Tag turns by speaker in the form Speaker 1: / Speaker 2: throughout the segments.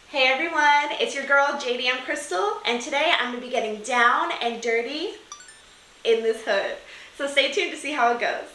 Speaker 1: Hey everyone, it's your girl JDM Crystal, and today I'm going to be getting down and dirty in this hood. So stay tuned to see how it goes.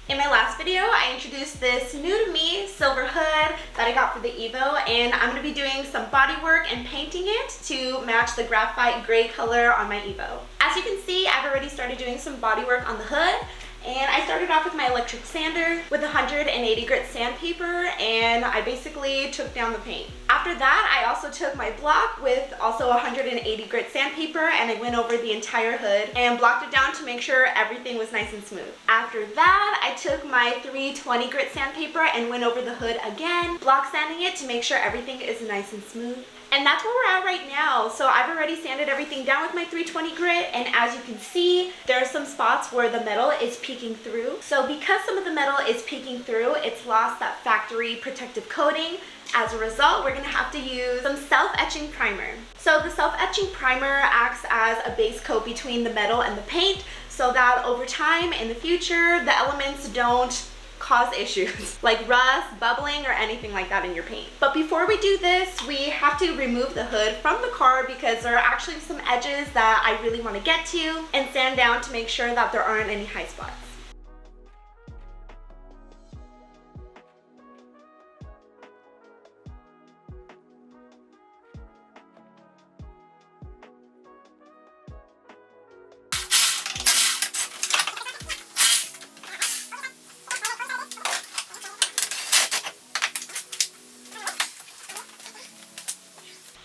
Speaker 1: In my last video, I introduced this new to me silver hood that I got for the Evo, and I'm going to be doing some body work and painting it to match the graphite gray color on my Evo. As you can see, I've already started doing some body work on the hood, and I started off with my electric sander with 180 grit sandpaper, and I basically took down the paint. After that, I also took my block with also 180 grit sandpaper, and I went over the entire hood and blocked it down to make sure everything was nice and smooth. After that, I took my 320 grit sandpaper and went over the hood again, block sanding it to make sure everything is nice and smooth. And that's where we're at right now. So I've already sanded everything down with my 320 grit, and as you can see, there are some spots where the metal is peeking through. So because some of the metal is peeking through, it's lost that factory protective coating. As a result, we're gonna have to use some self-etching primer. So the self-etching primer acts as a base coat between the metal and the paint, so that over time in the future, the elements don't cause issues like rust, bubbling, or anything like that in your paint. But before we do this, we have to remove the hood from the car because there are actually some edges that I really want to get to and sand down to make sure that there aren't any high spots.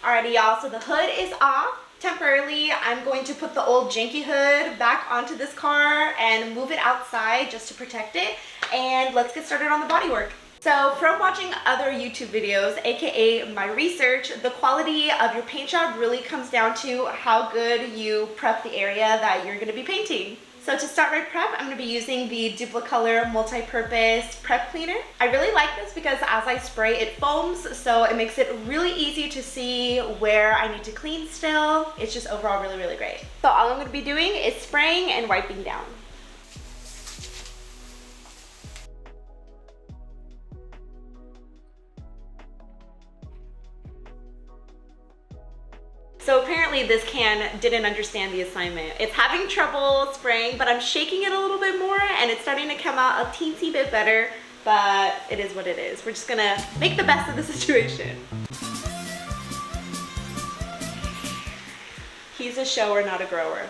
Speaker 1: Alrighty y'all, so the hood is off. Temporarily, I'm going to put the old janky hood back onto this car and move it outside just to protect it. And let's get started on the body work. So from watching other YouTube videos, aka my research, the quality of your paint job really comes down to how good you prep the area that you're going to be painting. So to start my prep, I'm going to be using the Duplicolor multi-purpose prep cleaner. I really like this because as I spray, it foams, so it makes it really easy to see where I need to clean still. It's just overall really, really great. So all I'm going to be doing is spraying and wiping down. So apparently this can didn't understand the assignment. It's having trouble spraying, but I'm shaking it a little bit more and it's starting to come out a teensy bit better, but it is what it is. We're just gonna make the best of the situation. He's a shower, not a grower.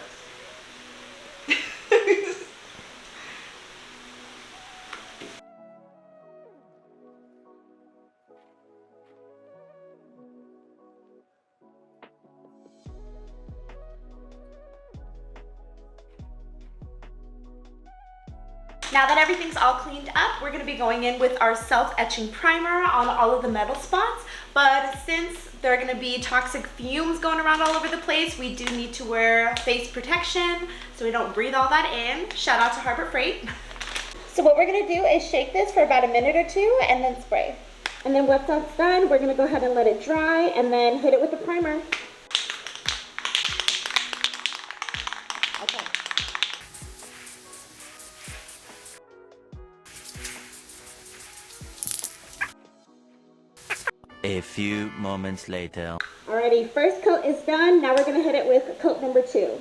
Speaker 1: Now that everything's all cleaned up, we're going to be going in with our self-etching primer on all of the metal spots. But since there are going to be toxic fumes going around all over the place, we do need to wear face protection so we don't breathe all that in. Shout out to Harbor Freight. So what we're going to do is shake this for about a minute or two and then spray. And then once that's done, we're going to go ahead and let it dry and then hit it with the primer. Okay.
Speaker 2: A few moments later.
Speaker 1: Alrighty, first coat is done. Now we're going to hit it with coat number 2.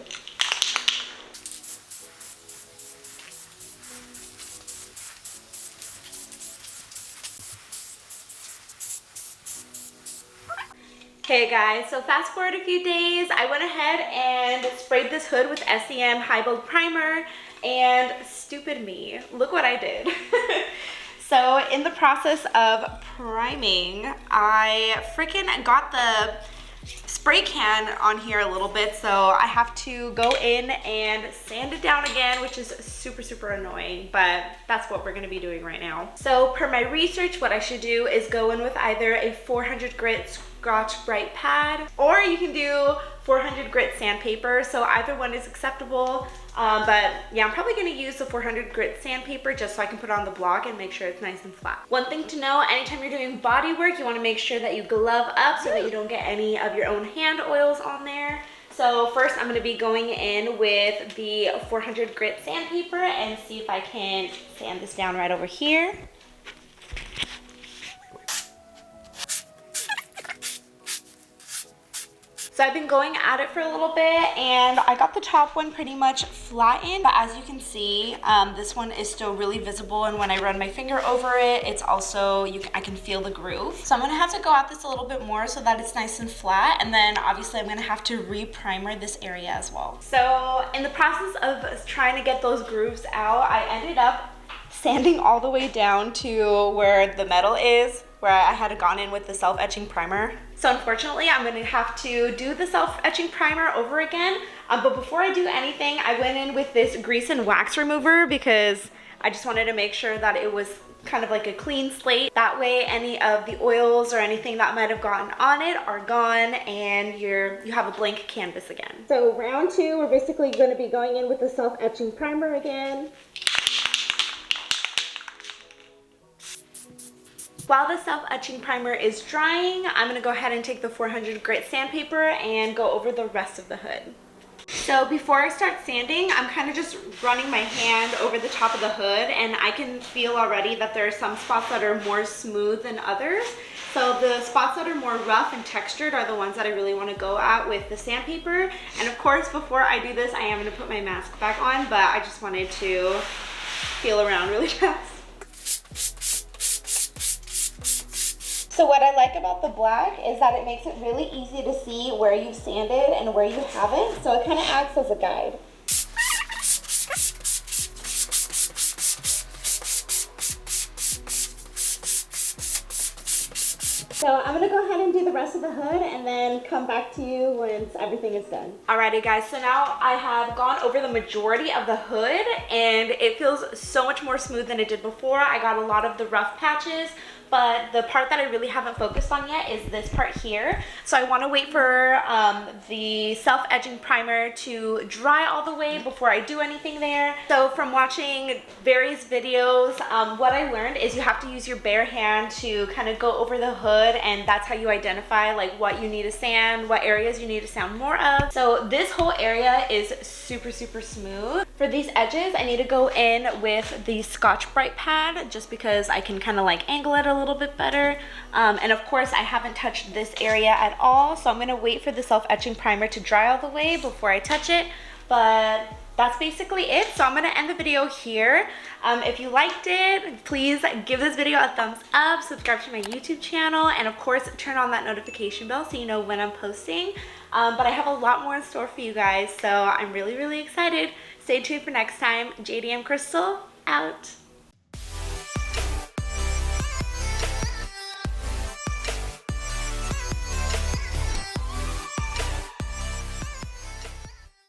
Speaker 1: Hey guys, so fast forward a few days, I went ahead and sprayed this hood with SEM High Build Primer, and stupid me, look what I did. So in the process of priming, I freaking got the spray can on here a little bit, so I have to go in and sand it down again, which is super, super annoying, but that's what we're gonna be doing right now. So per my research, what I should do is go in with either a 400 grit Scotch Brite pad, or you can do 400 grit sandpaper, so either one is acceptable. But yeah, I'm probably gonna use the 400 grit sandpaper just so I can put it on the block and make sure it's nice and flat. One thing to know, anytime you're doing body work, you wanna make sure that you glove up so that you don't get any of your own hand oils on there. So first I'm going to be going in with the 400 grit sandpaper and see if I can sand this down right over here. So I've been going at it for a little bit and I got the top one pretty much flattened, but as you can see, this one is still really visible, and when I run my finger over it, it's also, I can feel the groove. So I'm gonna have to go at this a little bit more so that it's nice and flat, and then obviously I'm gonna have to re-primer this area as well. So in the process of trying to get those grooves out, I ended up sanding all the way down to where the metal is, where I had gone in with the self-etching primer. So unfortunately, I'm gonna have to do the self-etching primer over again. But before I do anything, I went in with this grease and wax remover because I just wanted to make sure that it was kind of like a clean slate. That way, any of the oils or anything that might have gotten on it are gone, and you have a blank canvas again. So round two, we're basically gonna be going in with the self-etching primer again. While the self-etching primer is drying, I'm gonna go ahead and take the 400 grit sandpaper and go over the rest of the hood. So before I start sanding, I'm kind of just running my hand over the top of the hood, and I can feel already that there are some spots that are more smooth than others. So the spots that are more rough and textured are the ones that I really want to go at with the sandpaper. And of course, before I do this, I am going to put my mask back on, but I just wanted to feel around really fast. So what I like about the black is that it makes it really easy to see where you've sanded and where you haven't, so it kind of acts as a guide. So I'm gonna go ahead and do the rest of the hood and then come back to you once everything is done. Alrighty guys, so now I have gone over the majority of the hood and it feels so much more smooth than it did before. I got a lot of the rough patches, but the part that I really haven't focused on yet is this part here. So I want to wait for the self-etching primer to dry all the way before I do anything there. So from watching various videos, what I learned is you have to use your bare hand to kind of go over the hood, and that's how you identify like what you need to sand, what areas you need to sand more of. So this whole area is super smooth. For these edges, I need to go in with the Scotch-Brite pad just because I can kind of like angle it a little bit better. And of course, I haven't touched this area at all, so I'm going to wait for the self-etching primer to dry all the way before I touch it. But that's basically it. So I'm going to end the video here. If you liked it, please give this video a thumbs up, subscribe to my YouTube channel, and of course, turn on that notification bell so you know when I'm posting. But I have a lot more in store for you guys, so I'm really excited. Stay tuned for next time. JDM Crystal, out.